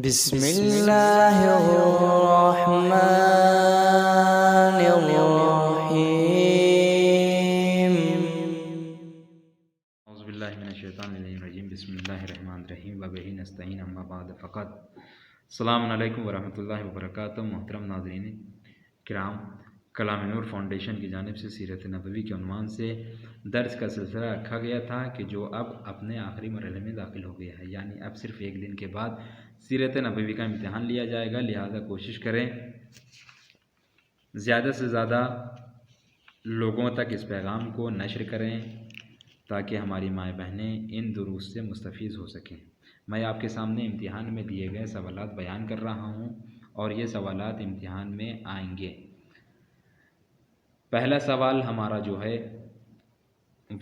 بسم اللہ الرحمن الرحیم۔ اعوذ باللہ من الشیطان الرجیم، بسم اللہ الرحمن الرحیم وبہ نستعین، اما بعد فقط السلام علیکم ورحمۃ اللہ وبرکاتہ۔ محترم ناظرین کرام، کلام نور فاؤنڈیشن کی جانب سے سیرت نبوی کے عنوان سے درس کا سلسلہ رکھا گیا تھا کہ جو اب اپنے آخری مرحلے میں داخل ہو گیا ہے، یعنی اب صرف ایک دن کے بعد سیرت نبوی کا امتحان لیا جائے گا، لہذا کوشش کریں زیادہ سے زیادہ لوگوں تک اس پیغام کو نشر کریں تاکہ ہماری مائیں بہنیں ان دروس سے مستفیض ہو سکیں۔ میں آپ کے سامنے امتحان میں دیے گئے سوالات بیان کر رہا ہوں اور یہ سوالات امتحان میں آئیں گے۔ پہلا سوال ہمارا جو ہے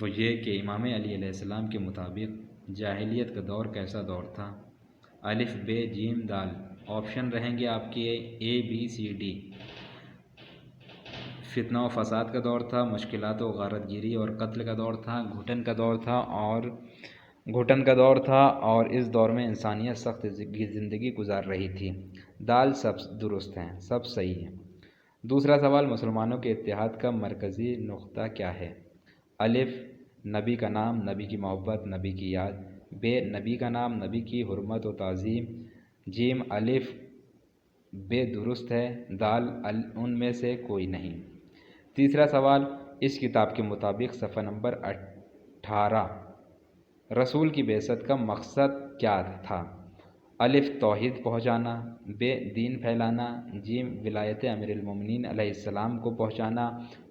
وہ یہ کہ امام علی علیہ السلام کے مطابق جاہلیت کا دور کیسا دور تھا؟ الف ب جیم دال۔ آپشن رہیں گے آپ کے اے بی سی ڈی۔ فتنہ و فساد کا دور تھا، مشکلات و غارت گیری اور قتل کا دور تھا، گھٹن کا دور تھا اور اس دور میں انسانیت سخت زندگی گزار رہی تھی۔ دال سب درست ہیں، سب صحیح ہیں۔ دوسرا سوال، مسلمانوں کے اتحاد کا مرکزی نقطہ کیا ہے؟ الف نبی کا نام، نبی کی محبت، نبی کی یاد۔ ب نبی کا نام، نبی کی حرمت و تعظیم۔ جیم الف ب درست ہے، دال ان میں سے کوئی نہیں۔ تیسرا سوال، اس کتاب کے مطابق صفحہ نمبر 18 رسول کی بعثت کا مقصد کیا تھا؟ الف توحید پہنچانا، ب دین پھیلانا، جیم ولایت امیر المومنین علیہ السلام کو پہنچانا،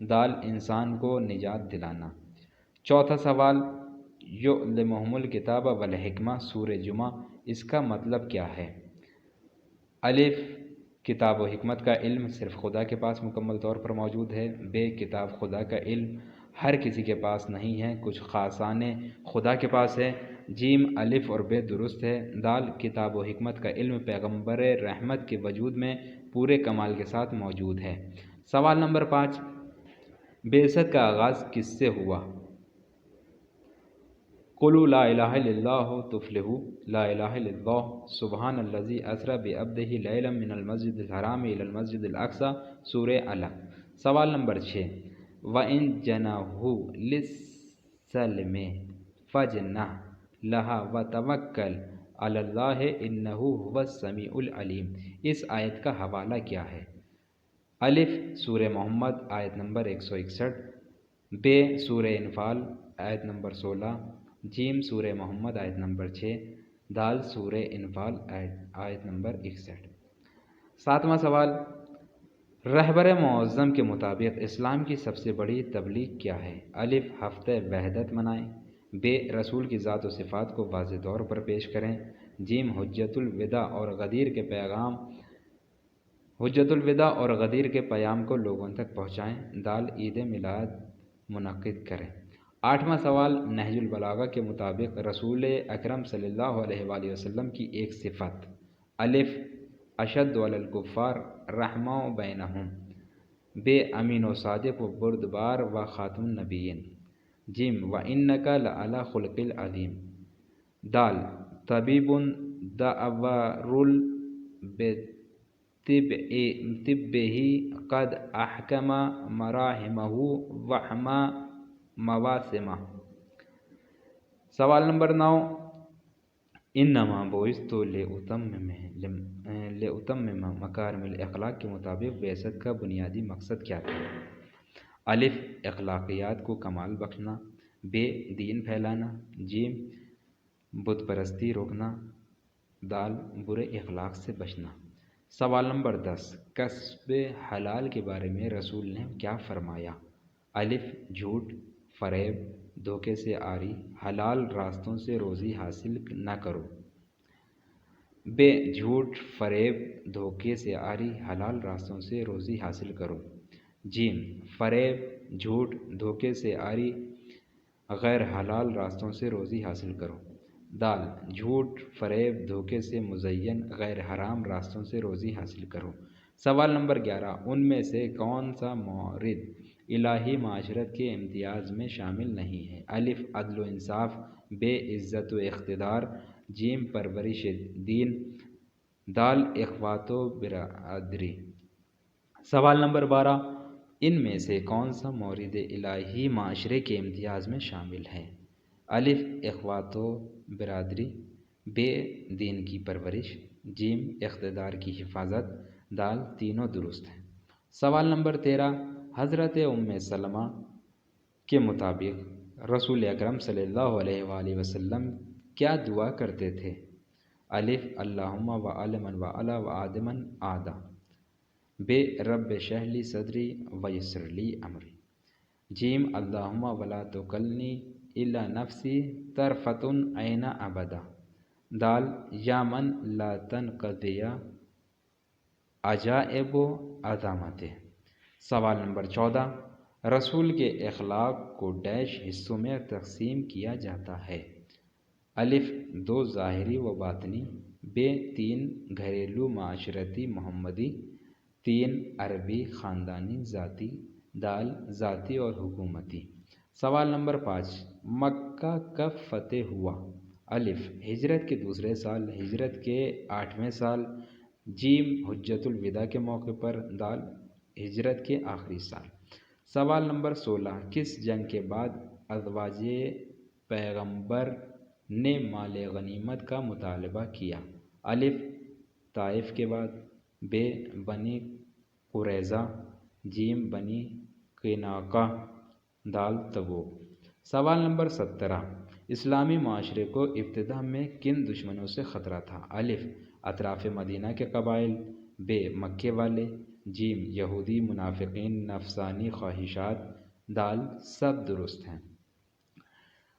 دال انسان کو نجات دلانا۔ چوتھا سوال، یعلمہم الکتاب والحکمہ، سورہ جمعہ، اس کا مطلب کیا ہے؟ الف کتاب و حکمت کا علم صرف خدا کے پاس مکمل طور پر موجود ہے۔ ب کتاب خدا کا علم ہر کسی کے پاس نہیں ہے، کچھ خاصان خدا کے پاس ہے۔ جیم الف اور ب درست ہے۔ دال کتاب و حکمت کا علم پیغمبر رحمت کے وجود میں پورے کمال کے ساتھ موجود ہے۔ سوال نمبر 5، بعثت کا آغاز کس سے ہوا؟ قُلُوا لا الہ الا اللہ تفلحوا، لا الہ الا اللہ، سبحان الذی اسری بعبدہ لیلا من المسجد الحرام الی المسجد الاقصی، سورہ علق۔ سوال نمبر 6، وَإِن جَنَحُوا لِلسَّلْمِ فَاجْنَحْ لَهَا وَتَوَکَّلْ عَلَى اللَّهِ إِنَّهُ هُوَ السَّمِیعُ العلیم، اس آیت کا حوالہ کیا ہے؟ الف سورہ محمد آیت نمبر 161، ب سورہ انفال آیت نمبر 16، جیم سورہ محمد آیت نمبر 6، دال سورہ انفال آیت نمبر 61۔ ساتواں سوال، رہبر معظم کے مطابق اسلام کی سب سے بڑی تبلیغ کیا ہے؟ الف ہفتہ وحدت منائیں، ب رسول کی ذات و صفات کو واضح طور پر پیش کریں، جیم حجت الوداع اور غدیر کے پیام کو لوگوں تک پہنچائیں، دال عید میلاد منعقد کریں۔ آٹھواں سوال، نہج البلاغہ کے مطابق رسول اکرم صلی اللہ علیہ وآلہ وسلم کی ایک صفت۔ الف اشد علی الکفار رحماء بینہم، ب امین و صادق و بردبار و خاتم النبیین، جیم وانک لعلی خلق عظیم، دال طبیب دعور بطبہ قد احکم مراحمہ وحمی مواسمہ۔ سوال نمبر 9، انما بعثت لأتمم مکارم الاخلاق کے مطابق بعثت کا بنیادی مقصد کیا تھا؟ الف اخلاقیات کو کمال بخشنا، ب دین پھیلانا، جیم بت پرستی روکنا، دال برے اخلاق سے بچنا۔ سوال نمبر 10، کسب حلال کے بارے میں رسول نے کیا فرمایا؟ الف جھوٹ، فریب، دھوکے سے عاری، حلال راستوں سے روزی حاصل نہ کرو۔ ب جھوٹ، فریب، دھوکے سے عاری، حلال راستوں سے روزی حاصل کرو۔ جیم فریب، جھوٹ، دھوکے سے عاری، غیر حلال راستوں سے روزی حاصل کرو۔ دال جھوٹ، فریب، دھوکے سے مزین غیر حرام راستوں سے روزی حاصل کرو۔ سوال نمبر 11، ان میں سے کون سا مورد الہی معاشرت کے امتیاز میں شامل نہیں ہے؟ الف عدل و انصاف، ب عزت و اقتدار، جیم پرورش دین، دال اخوات و برادری۔ سوال نمبر 12، ان میں سے کون سا مورد الہی معاشرے کے امتیاز میں شامل ہے؟ الف اخوات و برادری، ب دین کی پرورش، جیم اقتدار کی حفاظت، دال تینوں درست ہیں۔ سوال نمبر 13، حضرت ام سلمہ کے مطابق رسول اکرم صلی اللہ علیہ وآلہ وسلم کیا دعا کرتے تھے؟ الف اللہم و علمن و علا و آدمن آدا، ب رب شرح لی صدری و یسر لی امری، جیم اللہم ولا تکلنی الا نفسی طرفۃ عین ابدا، دال یا من لا تنقضی عجائب و عظامت۔ سوال نمبر 14، رسول کے اخلاق کو ڈیش حصوں میں تقسیم کیا جاتا ہے؟ الف 2 ظاہری و باطنی، ب 3 گھریلو معاشرتی محمدی، 3 عربی خاندانی ذاتی، دال ذاتی اور حکومتی۔ سوال نمبر 5، مکہ کب فتح ہوا؟ الف ہجرت کے دوسرے سال، ہجرت کے 8ویں سال، جیم حجۃ الوداع کے موقع پر، دال ہجرت کے آخری سال۔ سوال نمبر 16، کس جنگ کے بعد ازواج پیغمبر نے مال غنیمت کا مطالبہ کیا؟ الف طائف کے بعد، ب بنی قریظہ، جیم بنی قینقاع، دال تبوک۔ سوال نمبر 17، اسلامی معاشرے کو ابتدا میں کن دشمنوں سے خطرہ تھا؟ الف اطراف مدینہ کے قبائل، ب مکے والے، جیم یہودی منافقین نفسانی خواہشات، دال سب درست ہیں۔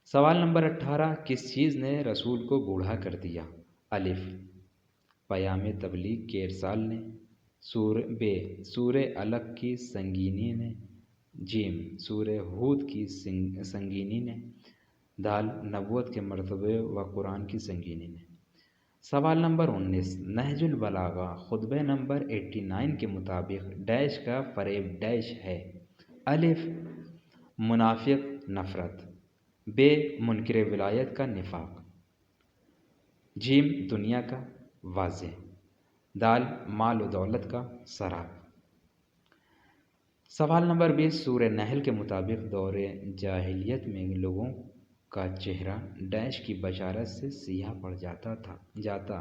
سوال نمبر 18، کس چیز نے رسول کو بوڑھا کر دیا؟ الف پیام تبلیغ کے ارسال نے، ب سورہ علق کی سنگینی نے، جیم سورہ ہود کی سنگینی نے، دال نبوت کے مرتبے و قرآن کی سنگینی نے۔ سوال نمبر 19، نہج البلاغہ خطبہ نمبر 89 کے مطابق ڈیش کا فریب ڈیش ہے؟ الف منافق نفرت، ب منکر ولایت کا نفاق، جیم دنیا کا واضح، دال مال و دولت کا سراب۔ سوال نمبر 20، سورہ نحل کے مطابق دور جاہلیت میں لوگوں کا چہرہ ڈیش کی بشارت سے سیاہ پڑ جاتا۔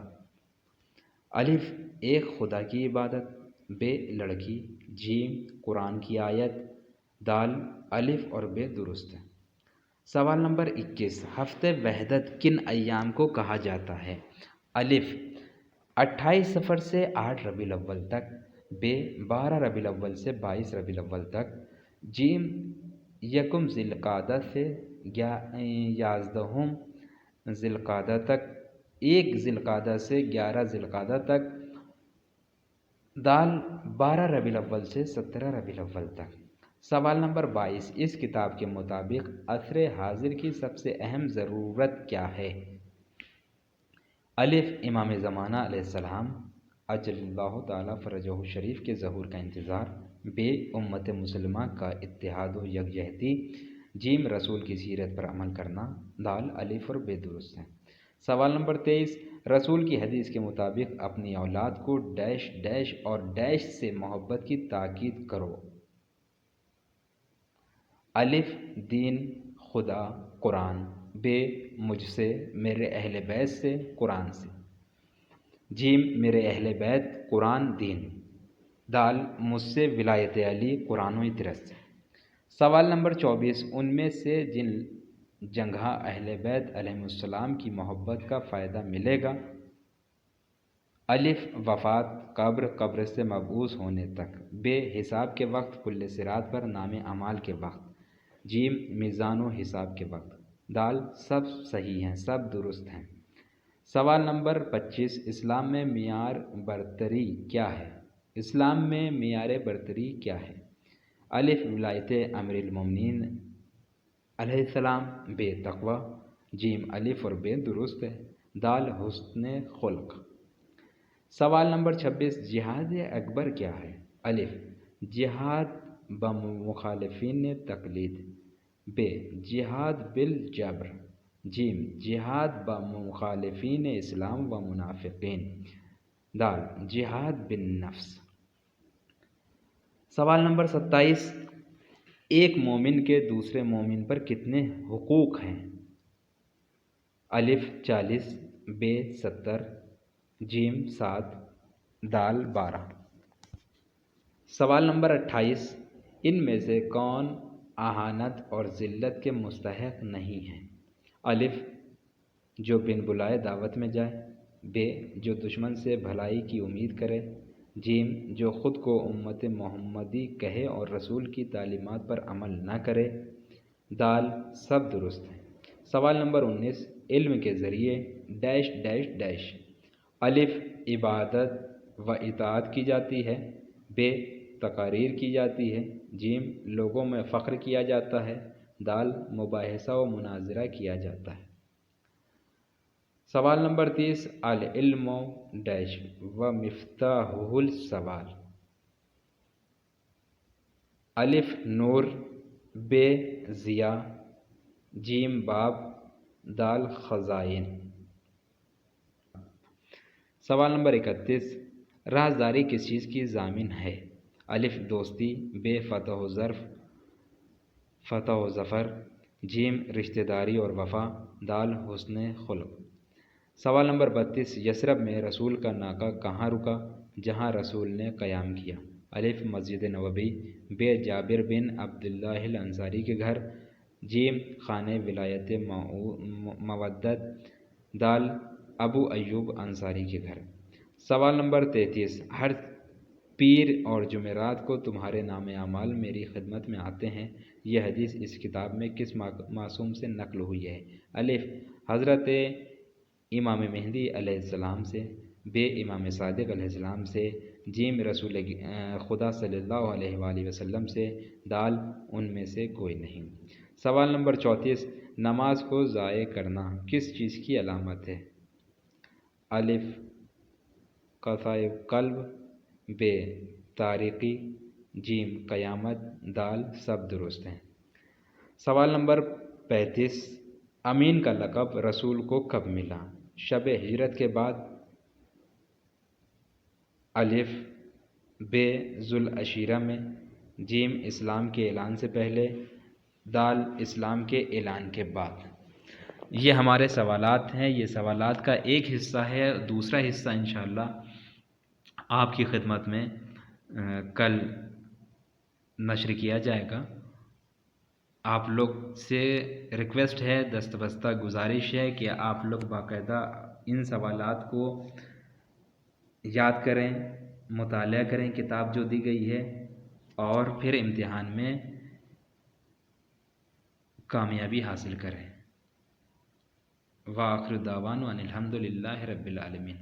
الف ایک خدا کی عبادت، ب لڑکی، جیم قرآن کی آیت، دال الف اور ب درست ہے۔ سوال نمبر 21، ہفتہ وحدت کن ایام کو کہا جاتا ہے؟ الف 28 صفر سے 8 ربیع الاول تک، ب 12 ربیع الاول سے 22 ربیع الاول تک، جیم یکم ذی القعدہ سے 11 ذی القعدہ تک، 1 ذی القعدہ سے 11 ذی القعدہ تک، دال 12 ربیع الاول سے 17 ربیع الاول تک۔ سوال نمبر 22، اس کتاب کے مطابق عصر حاضر کی سب سے اہم ضرورت کیا ہے؟ الف امام زمانہ علیہ السلام عجل اللہ تعالیٰ فرجہ شریف کے ظہور کا انتظار، ب امت مسلمہ کا اتحاد و یکجہتی، جیم رسول کی سیرت پر عمل کرنا، دال الف اور ب درست ہیں۔ سوال نمبر 23، رسول کی حدیث کے مطابق اپنی اولاد کو ڈیش ڈیش اور ڈیش سے محبت کی تاکید کرو۔ الف دین، خدا، قرآن، ب مجھ سے، میرے اہل بیت سے، قرآن سے، جیم میرے اہل بیت، قرآن دین، دال مجھ سے ولایت علی، قرآن و اطرت سے۔ سوال نمبر 24، ان میں سے جن جگہ اہل بیت علیہ السلام کی محبت کا فائدہ ملے گا؟ الف وفات، قبر، قبر سے مبعوث ہونے تک، ب حساب کے وقت، پل صراط پر نام اعمال کے وقت، جیم میزان و حساب کے وقت، دال سب صحیح ہیں، سب درست ہیں۔ سوال نمبر 25، اسلام میں معیار برتری کیا ہے؟ اسلام میں معیار برتری کیا ہے؟ الف ولایت امیر المومنین علیہ السلام، ب تقوی، جیم الف اور ب درست ہے، دال حسن خلق۔ سوال نمبر 26، جہاد اکبر کیا ہے؟ الف جہاد بمخالفین تقلید، ب جہاد بالجبر، جیم جہاد بمخالفین اسلام و منافقین، دال جہاد بالنفس۔ سوال نمبر 27، ایک مومن کے دوسرے مومن پر کتنے حقوق ہیں؟ الف 40، ب 70، جیم 7، دال 12۔ سوال نمبر 28، ان میں سے کون اہانت اور ذلت کے مستحق نہیں ہیں؟ الف جو بن بلائے دعوت میں جائے، ب جو دشمن سے بھلائی کی امید کرے، جیم جو خود کو امت محمدی کہے اور رسول کی تعلیمات پر عمل نہ کرے، دال سب درست ہیں۔ سوال نمبر 19، علم کے ذریعے ڈیش ڈیش ڈیش۔ الف عبادت و اطاعت کی جاتی ہے، ب تقاریر کی جاتی ہے، جیم لوگوں میں فخر کیا جاتا ہے، دال مباحثہ و مناظرہ کیا جاتا ہے۔ سوال نمبر 30، العلم ڈیش و مفتاح السوال۔ الف نور، ب ضیاء، جیم باب، دال خزائن۔ سوال نمبر 31، رازداری کس چیز کی ضامن ہے؟ الف دوستی، ب فتح و ظرف، فتح و ظفر، جیم رشتہ داری اور وفا، دال حسن خلق۔ سوال نمبر 32، یثرب میں رسول کا ناکہ کہاں رکا جہاں رسول نے قیام کیا؟ الف مسجد نبوی، ب جابر بن عبداللہ الانصاری کے گھر، جیم خانہ ولایت مودت، دال ابو ایوب انصاری کے گھر۔ سوال نمبر 33، ہر پیر اور جمعرات کو تمہارے نام اعمال میری خدمت میں آتے ہیں، یہ حدیث اس کتاب میں کس معصوم سے نقل ہوئی ہے؟ الف حضرت امام مہدی علیہ السلام سے، ب امام صادق علیہ السلام سے، جیم رسول خدا صلی اللہ علیہ وآلہ وسلم سے، دال ان میں سے کوئی نہیں۔ سوال نمبر 34، نماز کو ضائع کرنا کس چیز کی علامت ہے؟ الف قساء قلب، ب تاریکی، جیم قیامت، دال سب درست ہیں۔ سوال نمبر 35، امین کا لقب رسول کو کب ملا؟ شب ہجرت کے بعد، الف ب ذوالعشیرہ میں، جیم اسلام کے اعلان سے پہلے، دال اسلام کے اعلان کے بعد۔ یہ ہمارے سوالات ہیں، یہ سوالات کا ایک حصہ ہے، دوسرا حصہ انشاءاللہ آپ کی خدمت میں کل نشر کیا جائے گا۔ آپ لوگ سے ریکویسٹ ہے، دستبستہ گزارش ہے کہ آپ لوگ باقاعدہ ان سوالات کو یاد کریں، مطالعہ کریں کتاب جو دی گئی ہے، اور پھر امتحان میں کامیابی حاصل کریں۔ وآخر دعوانا ان الحمد للہ رب العالمین۔